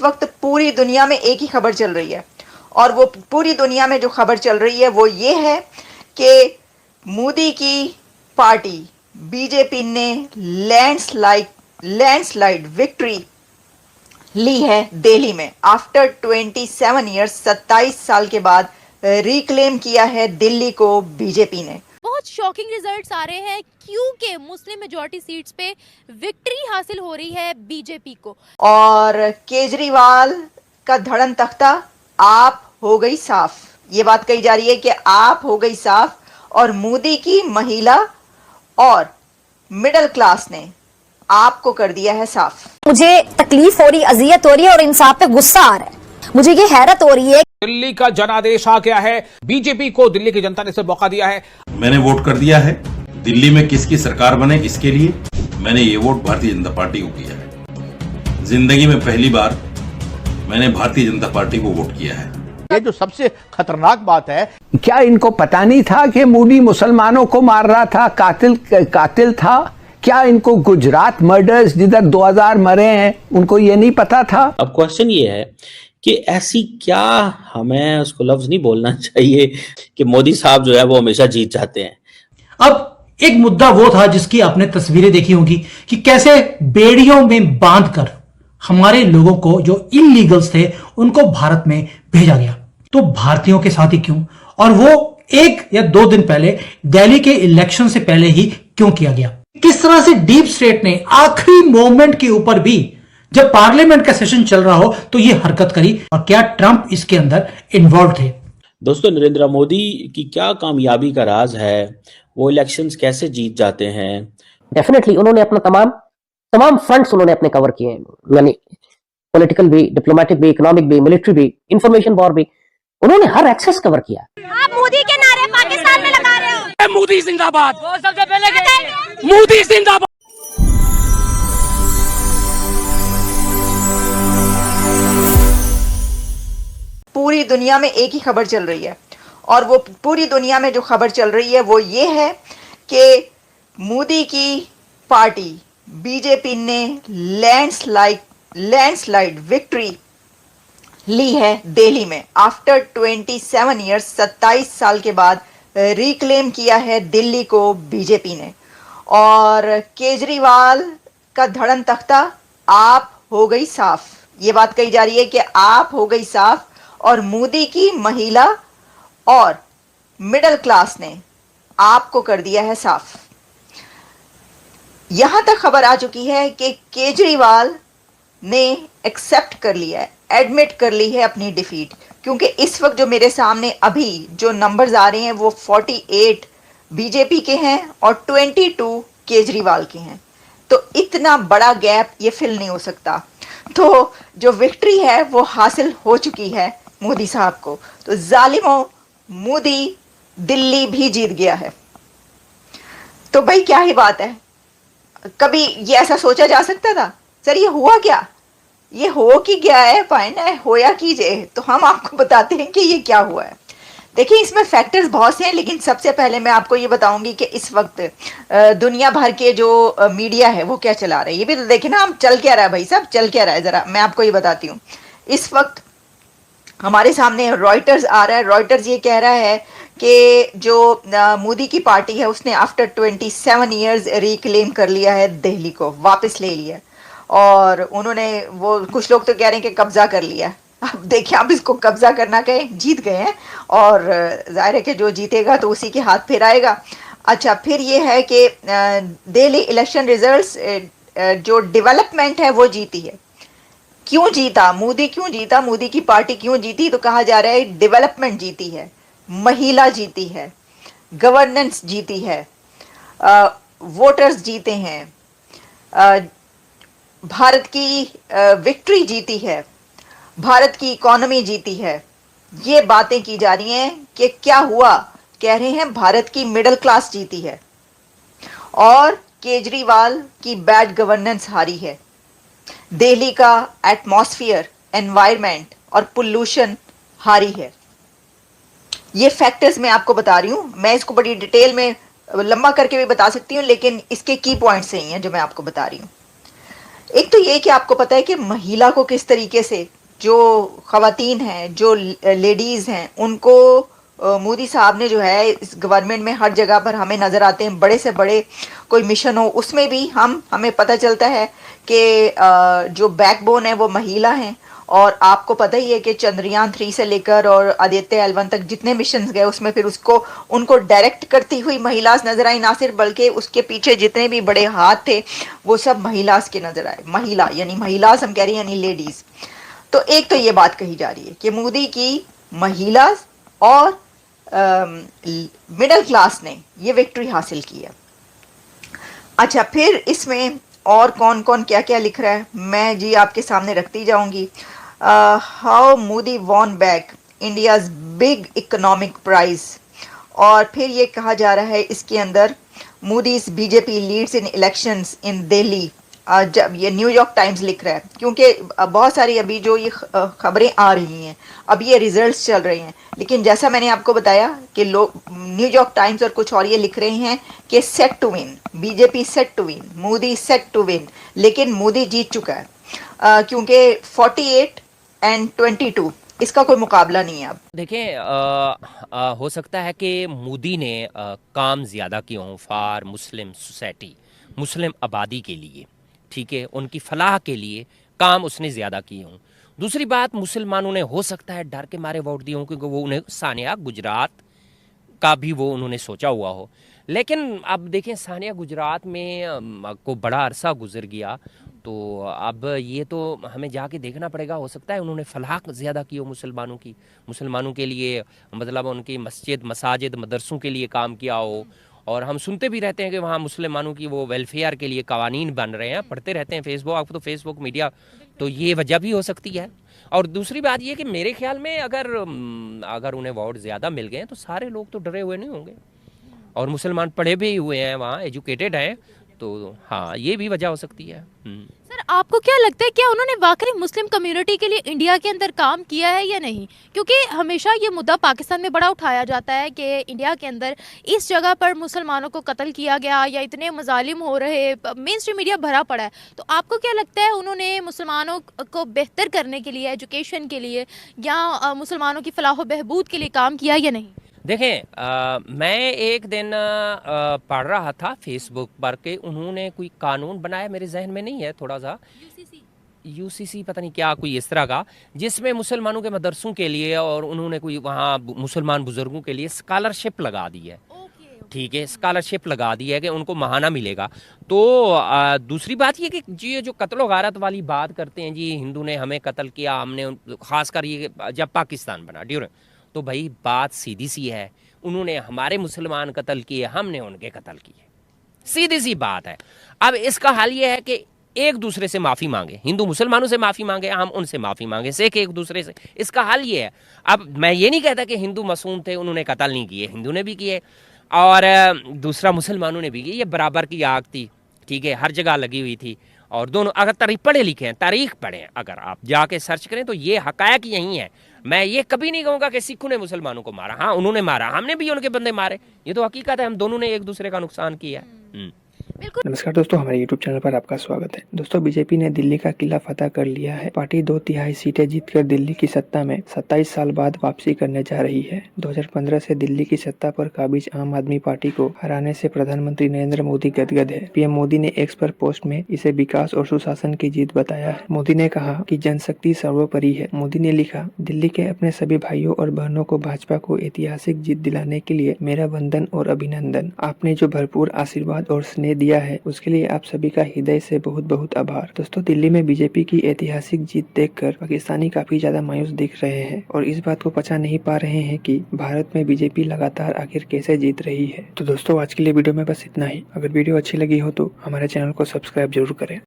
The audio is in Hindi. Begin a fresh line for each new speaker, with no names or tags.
इस वक्त पूरी दुनिया में एक ही खबर चल रही है, और वो पूरी दुनिया में जो खबर चल रही है वो ये है कि मोदी की पार्टी बीजेपी ने लैंडस्लाइड विक्ट्री ली है दिल्ली में। आफ्टर 27 ईयर्स, 27 साल के बाद रिक्लेम किया है दिल्ली को बीजेपी ने।
बहुत शॉकिंग रिजल्ट्स आ रहे हैं क्योंकि मुस्लिम मेजॉरिटी सीट्स पे विक्ट्री हासिल हो रही है बीजेपी को।
और केजरीवाल का धड़न तख्ता आप हो गई साफ, ये बात कही जा रही है कि आप हो गई साफ, और मोदी की महिला और मिडिल क्लास ने आपको कर दिया है साफ।
मुझे तकलीफ हो रही, अजियत हो रही है और इंसान पे गुस्सा आ रहा है। मुझे ये हैरत हो रही है।
दिल्ली का जनादेश आ गया है, बीजेपी को दिल्ली की जनता ने इसे मौका दिया है।
मैंने वोट कर दिया है, दिल्ली में किसकी सरकार बने इसके लिए मैंने ये वोट भारतीय जनता पार्टी को किया है। जिंदगी में पहली बार मैंने भारतीय जनता पार्टी को वोट किया है।
ये जो सबसे खतरनाक बात है,
क्या इनको पता नहीं था कि मोदी मुसलमानों को मार रहा था, कातिल था? क्या इनको गुजरात मर्डर्स जिधर 2000 मरे हैं उनको ये नहीं पता था?
अब क्वेश्चन ये है कि ऐसी क्या, हमें उसको लफ्ज नहीं बोलना चाहिए कि मोदी साहब जो है वो हमेशा जीत जाते हैं।
अब एक मुद्दा वो था जिसकी आपने तस्वीरें देखी होंगी कि कैसे बेड़ियों में बांधकर हमारे लोगों को जो इलीगल्स थे उनको भारत में भेजा गया। तो भारतीयों के साथ ही क्यों, और वो 1 या 2 दिन पहले दिल्ली के इलेक्शन से पहले ही क्यों किया गया? किस तरह से डीप स्टेट ने आखिरी मोमेंट के ऊपर भी, जब पार्लियामेंट का सेशन चल रहा हो, तो ये हरकत करी, और क्या ट्रंप इसके अंदर इन्वॉल्व थे?
दोस्तों, नरेंद्र मोदी की क्या कामयाबी का राज है? वो इलेक्शंस कैसे जीत जाते हैं?
डेफिनेटली उन्होंने अपना तमाम फ्रंट्स उन्होंने अपने कवर किए हैं, यानी पॉलिटिकल भी, डिप्लोमेटिक भी, इकोनॉमिक भी, मिलिट्री भी, इंफॉर्मेशन वॉर भी, उन्होंने हर एक्सेस कवर किया।
आप मोदी के नारे पाकिस्तान में लगा रहे हो।
मोदी जिंदाबाद, सबसे पहले मोदी जिंदाबाद।
पूरी दुनिया में एक ही खबर चल रही है, और वो पूरी दुनिया में जो खबर चल रही है वो ये है कि मोदी की पार्टी बीजेपी ने लैंडस्लाइड विक्ट्री ली है दिल्ली में। आफ्टर 27 ईयर्स, 27 साल के बाद रिक्लेम किया है दिल्ली को बीजेपी ने। और केजरीवाल का धड़न तख्ता आप हो गई साफ, ये बात कही जा रही है कि आप हो गई साफ, और मोदी की महिला और मिडिल क्लास ने आपको कर दिया है साफ। यहां तक खबर आ चुकी है कि केजरीवाल ने एक्सेप्ट कर लिया है, एडमिट कर ली है अपनी डिफीट, क्योंकि इस वक्त जो मेरे सामने अभी जो नंबर्स आ रहे हैं वो 48 बीजेपी के हैं और 22 केजरीवाल के हैं। तो इतना बड़ा गैप ये फिल नहीं हो सकता। तो जो विक्ट्री है वो हासिल हो चुकी है मोदी साहब को। तो जालिमों, मोदी दिल्ली भी जीत गया है। तो भाई क्या ही बात है, कभी ये ऐसा सोचा जा सकता था? सर ये हुआ क्या, ये हो कि गया है, फाइन है, होया कीजिए। तो हम आपको बताते हैं कि ये क्या हुआ है। देखिए, इसमें फैक्टर्स बहुत से हैं, लेकिन सबसे पहले मैं आपको ये बताऊंगी कि इस वक्त दुनिया भर के जो मीडिया है वो क्या चला रहा है। ये भी तो देखिए ना, हम चल क्या रहा है भाई साहब, चल क्या रहा है, ज़रा मैं आपको ये बताती हूँ। इस वक्त हमारे सामने रॉयटर्स आ रहा है। रॉयटर्स ये कह रहा है कि जो मोदी की पार्टी है उसने आफ्टर 27 ईयर्स रिक्लेम कर लिया है दिल्ली को, वापस ले लिया। और उन्होंने, वो कुछ लोग तो कह रहे हैं कि कब्जा कर लिया। अब देखिए, आप इसको कब्जा करना कहें, जीत गए हैं, और जाहिर है कि जो जीतेगा तो उसी के हाथ फिर आएगा। अच्छा, फिर ये है कि दिल्ली इलेक्शन रिजल्ट्स, जो डेवलपमेंट है वो जीती है। क्यों जीता मोदी, क्यों जीता मोदी की पार्टी, क्यों जीती? तो कहा जा रहा है डेवलपमेंट जीती है, महिला जीती है, गवर्नेंस जीती है, वोटर्स जीते हैं, भारत की विक्ट्री जीती है, भारत की इकोनॉमी जीती है। ये बातें की जा रही हैं कि क्या हुआ, कह रहे हैं भारत की मिडिल क्लास जीती है और केजरीवाल की बैड गवर्नेंस हारी है। दिल्ली का एटमॉस्फेयर, एनवायरनमेंट और पोल्यूशन हारी है। ये फैक्टर्स मैं आपको बता रही हूँ। मैं इसको बड़ी डिटेल में लंबा करके भी बता सकती हूँ, लेकिन इसके की पॉइंट्स यही हैं जो मैं आपको बता रही हूँ। एक तो ये कि आपको पता है कि महिला को किस तरीके से, जो खवातीन हैं, जो लेडीज़ हैं, उनको मोदी साहब ने जो है इस गवर्नमेंट में हर जगह पर हमें नज़र आते हैं, बड़े से बड़े कोई मिशन हो उसमें भी हमें पता चलता है कि जो बैकबोन है वो महिला हैं। और आपको पता ही है कि चंद्रयान 3 से लेकर और आदित्य L1 तक जितने मिशन गए उसमें फिर उनको डायरेक्ट करती हुई महिलाज नजर आई, ना सिर्फ बल्कि उसके पीछे जितने भी बड़े हाथ थे वो सब महिलाज के नजर आए। महिला यानी महिलाज हम कह रहे हैं, यानी लेडीज। तो एक तो ये बात कही जा रही है कि मोदी की महिला और मिडिल क्लास ने ये विक्ट्री हासिल की है। अच्छा, फिर इसमें और कौन कौन क्या क्या लिख रहा है मैं जी आपके सामने रखती जाऊंगी। How Modi won back India's big economic prize. और फिर ये कहा जा रहा है इसके अंदर Modi's BJP leads in elections in Delhi. जब ये न्यूयॉर्क टाइम्स लिख रहा है, क्योंकि बहुत सारी अभी जो ये खबरें आ रही हैं, अब ये रिजल्ट्स चल रहे हैं, लेकिन जैसा मैंने आपको बताया कि लोग न्यूयॉर्क टाइम्स और कुछ और ये लिख रहे हैं कि set to win, BJP set to win, Modi set to win. लेकिन मोदी जीत चुका है क्योंकि 48 और 22 इसका कोई मुकाबला नहीं है। अब
देखें, हो सकता है कि मोदी ने काम ज़्यादा किए हों फॉर मुस्लिम सोसाइटी, मुस्लिम आबादी के लिए, ठीक है, उनकी फलाह के लिए काम उसने ज़्यादा किए हों। दूसरी बात, मुसलमानों ने हो सकता है डर के मारे वोट दिए हों, क्योंकि वो उन्हें सानिया गुजरात का भी वो उन्होंने सोचा हुआ हो। लेकिन अब देखें, सानिया गुजरात में को बड़ा अरसा गुजर गया, तो अब ये तो हमें जाके देखना पड़ेगा। हो सकता है उन्होंने फलाह ज़्यादा की हो मुसलमानों की, मुसलमानों के लिए, मतलब उनकी मस्जिद मसाजिद मदरसों के लिए काम किया हो। और हम सुनते भी रहते हैं कि वहाँ मुसलमानों की वो वेलफेयर के लिए कवानीन बन रहे हैं, पढ़ते रहते हैं फेसबुक, आपको तो फेसबुक मीडिया, तो ये वजह भी हो सकती है। और दूसरी बात ये कि मेरे ख्याल में अगर उन्हें वोट ज़्यादा मिल गए तो सारे लोग तो डरे हुए नहीं होंगे, और मुसलमान पढ़े भी हुए हैं, वहाँ एजुकेटेड हैं, तो हाँ, ये भी वजह हो सकती है।
सर, आपको क्या लगता है, क्या उन्होंने वाकई मुस्लिम कम्युनिटी के लिए इंडिया के अंदर काम किया है या नहीं? क्योंकि हमेशा ये मुद्दा पाकिस्तान में बड़ा उठाया जाता है कि इंडिया के अंदर इस जगह पर मुसलमानों को कत्ल किया गया या इतने मजालिम हो रहे, मेन स्ट्रीम मीडिया भरा पड़ा है। तो आपको क्या लगता है, उन्होंने मुसलमानों को बेहतर करने के लिए, एजुकेशन के लिए, या मुसलमानों की फलाह बहबूद के लिए काम किया या नहीं?
देखें, मैं एक दिन पढ़ रहा था फेसबुक पर कि उन्होंने कोई कानून बनाया, मेरे जहन में नहीं है, थोड़ा सा यूसीसी पता नहीं क्या, कोई इस तरह का, जिसमें मुसलमानों के मदरसों के लिए और उन्होंने कोई वहाँ मुसलमान बुजुर्गों के लिए स्कॉलरशिप लगा दी है। ठीक है, स्कॉलरशिप लगा दी है कि उनको महाना मिलेगा। तो दूसरी बात ये कि जी जो कत्ल गारत वाली बात करते हैं, जी हिंदू ने हमें कत्ल किया, हमने, खासकर ये जब पाकिस्तान बना ड्यूरिंग, तो भाई बात सीधी सी है, उन्होंने हमारे मुसलमान कत्ल किए, हमने उनके कत्ल किए, सीधी सी बात है। अब इसका हल ये है कि एक दूसरे से माफ़ी मांगे, हिंदू मुसलमानों से माफ़ी मांगे, हम उनसे माफ़ी मांगे, सिख एक दूसरे से। इसका हल ये है। अब मैं ये नहीं कहता कि हिंदू मासूम थे, उन्होंने कत्ल नहीं किए, हिंदू ने भी किए और दूसरा मुसलमानों ने भी किए, ये बराबर की आग थी, ठीक है, हर जगह लगी हुई थी। और दोनों, अगर तारीख पढ़े लिखे हैं, तारीख पढ़ें, अगर आप जाके सर्च करें तो ये हकायक यही है। मैं ये कभी नहीं कहूँगा कि सिखों ने मुसलमानों को मारा, हाँ उन्होंने मारा, हमने भी उनके बंदे मारे, ये तो हकीकत है, हम दोनों ने एक दूसरे का नुकसान किया है।
नमस्कार दोस्तों, हमारे YouTube चैनल पर आपका स्वागत है। दोस्तों, बीजेपी ने दिल्ली का किला फतह कर लिया है। पार्टी 2/3 सीटें जीतकर दिल्ली की सत्ता में 27 साल बाद वापसी करने जा रही है। 2015 से दिल्ली की सत्ता पर काबिज आम आदमी पार्टी को हराने से प्रधानमंत्री नरेंद्र मोदी गदगद है। पीएम मोदी ने एक्स पर पोस्ट में इसे विकास और सुशासन की जीत बताया है। मोदी ने कहा कि जनशक्ति सर्वोपरि है। मोदी ने लिखा, दिल्ली के अपने सभी भाइयों और बहनों को भाजपा को ऐतिहासिक जीत दिलाने के लिए मेरा वंदन और अभिनंदन। आपने जो भरपूर आशीर्वाद और स्नेह दिया है उसके लिए आप सभी का हृदय से बहुत बहुत आभार। दोस्तों, दिल्ली में बीजेपी की ऐतिहासिक जीत देखकर पाकिस्तानी काफी ज्यादा मायूस दिख रहे हैं और इस बात को पचा नहीं पा रहे हैं कि भारत में बीजेपी लगातार आखिर कैसे जीत रही है। तो दोस्तों, आज के लिए वीडियो में बस इतना ही। अगर वीडियो अच्छी लगी हो तो हमारे चैनल को सब्सक्राइब जरूर करें।